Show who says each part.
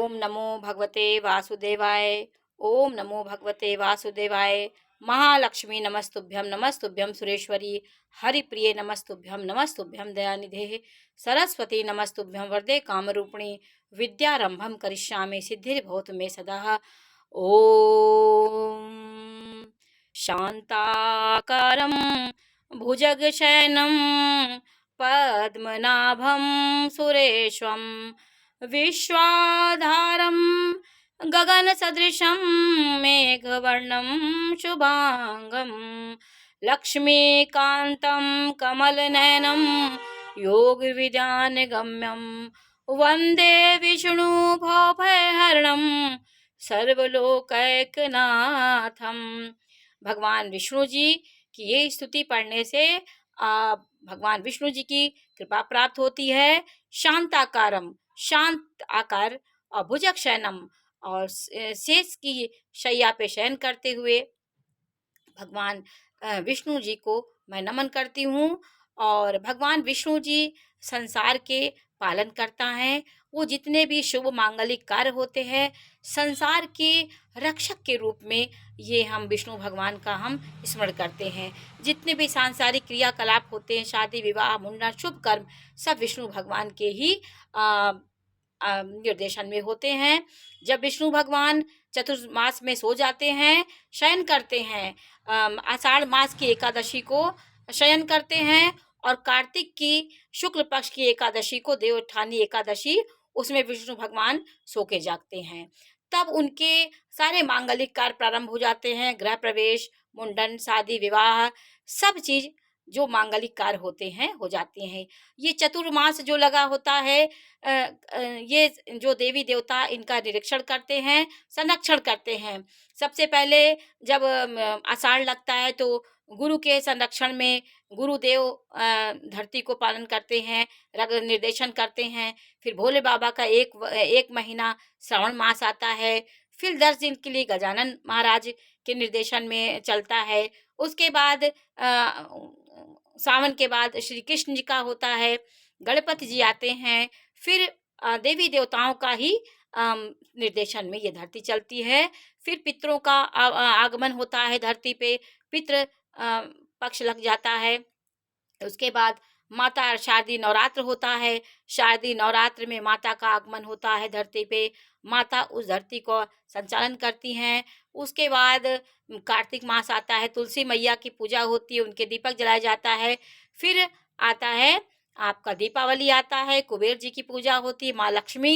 Speaker 1: ओम नमो भगवते वासुदेवाय। ओम नमो भगवते वासुदेवाय। महालक्ष्मी नमस्तुभ्यं नमस्तुभ्यं सुरेश्वरी। हरिप्रिये नमस्तुभ्यं नमस्तुभ्यं दयानिधे। सरस्वती नमस्तुभ्यं वरदे कामरूपिणी। विद्यारंभं करिष्यामि सिद्धिर्भवतु मे सदा। ओम शांताकारं भुजगशयनं पद्मनाभं सुरेशं विश्वाधारं गगनसदृशं मेघवर्णं शुभांगं लक्ष्मीकान्तं कमलनयनं योगविद्यानगम्यं वन्दे विष्णुभवभयहरणं सर्वलोकैकनाथं। भगवान विष्णु जी की ये स्तुति पढ़ने से भगवान विष्णु जी की कृपा प्राप्त होती है। शांताकारम, शांत आकार, और भुजग शयनम, और शेष की शैया पे शयन करते हुए भगवान विष्णु जी को मैं नमन करती हूँ। और भगवान विष्णु जी संसार के पालन करता है। वो जितने भी शुभ मांगलिक कार्य होते हैं, संसार के रक्षक के रूप में ये हम विष्णु भगवान का हम स्मरण करते हैं। जितने भी सांसारिक क्रियाकलाप होते हैं, शादी विवाह मुंडन शुभ कर्म, सब विष्णु भगवान के ही निर्देशन में होते हैं। जब विष्णु भगवान चतुर्मास में सो जाते हैं, शयन करते हैं, आषाढ़ मास की एकादशी को शयन करते हैं, और कार्तिक की शुक्ल पक्ष की एकादशी को देवोत्थानी एकादशी, उसमें विष्णु भगवान सो के जागते हैं। तब उनके सारे मांगलिक कार्य प्रारंभ हो जाते हैं। गृह प्रवेश, मुंडन, शादी विवाह, सब चीज जो मांगलिक कार्य होते हैं हो जाते हैं। ये चतुर्मास जो लगा होता है, ये जो देवी देवता इनका निरीक्षण करते हैं, संरक्षण करते हैं। सबसे पहले जब आषाढ़ लगता है तो गुरु के संरक्षण में गुरुदेव धरती को पालन करते हैं, निर्देशन करते हैं। फिर भोले बाबा का एक महीना श्रावण मास आता है। फिर 10 दिन के लिए गजानन महाराज के निर्देशन में चलता है। उसके बाद सावन के बाद श्री कृष्ण जी का होता है, गणपति जी आते हैं। फिर देवी देवताओं का ही निर्देशन में ये धरती चलती है। फिर पितरों का आगमन होता है धरती पे, पितृ पक्ष लग जाता है। उसके बाद माता शारदीय नवरात्र होता है। शारदीय नवरात्र में माता का आगमन होता है धरती पे। माता उस धरती को संचालन करती हैं। उसके बाद कार्तिक मास आता है, तुलसी मैया की पूजा होती है, उनके दीपक जलाया जाता है। फिर आता है आपका दीपावली आता है, कुबेर जी की पूजा होती है, माँ लक्ष्मी